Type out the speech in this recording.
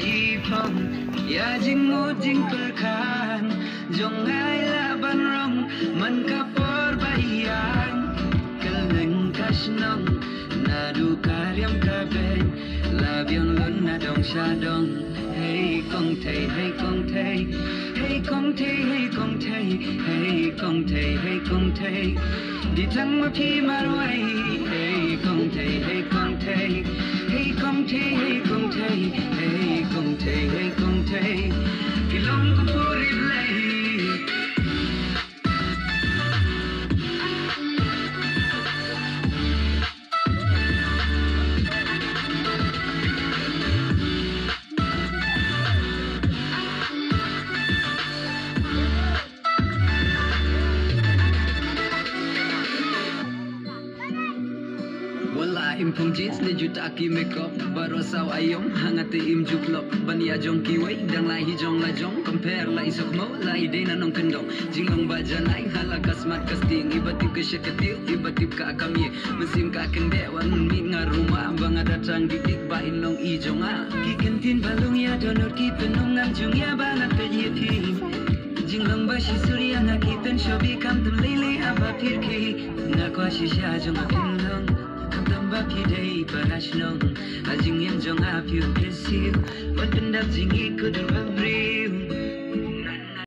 y phong ya jing mo jing perkan jong ai la ban rong man ka por bayan kaleng kasnong na du karyam ka ben la bion lon na dong sha dong hey kong thầy hey kong thầy hey kong thầy hey kong thầy hey kong thầy hey kong thầy đi thăng mà phi mà rồi hey kong thầy hey kong thầy hey kong thầy hey kong thầy hey kong thầy hey kong thầy ki long ko puri lay im phong jeans ne juta ki makeup baro saw ayom hangate im juklop bania jong ki wei dang lai hi jong la jong compare la isok mo la ide na nong kendong jinglong ba janai halaga smart casting ibatip ke syakatil ibatip ka kami mesim ka kende wan mi ngaruma bang ada tang didik ba inong i jonga ki kentin balung ya donor ki penung nam jung ya bana pe yepi jinglong ba shi surya na ki pen shobi kam tum lele aba pirki na kwa shi sha jong pinlong ba pi day parash nong ajing yam jong a piu kesiu wat pendap jingi kudu abriu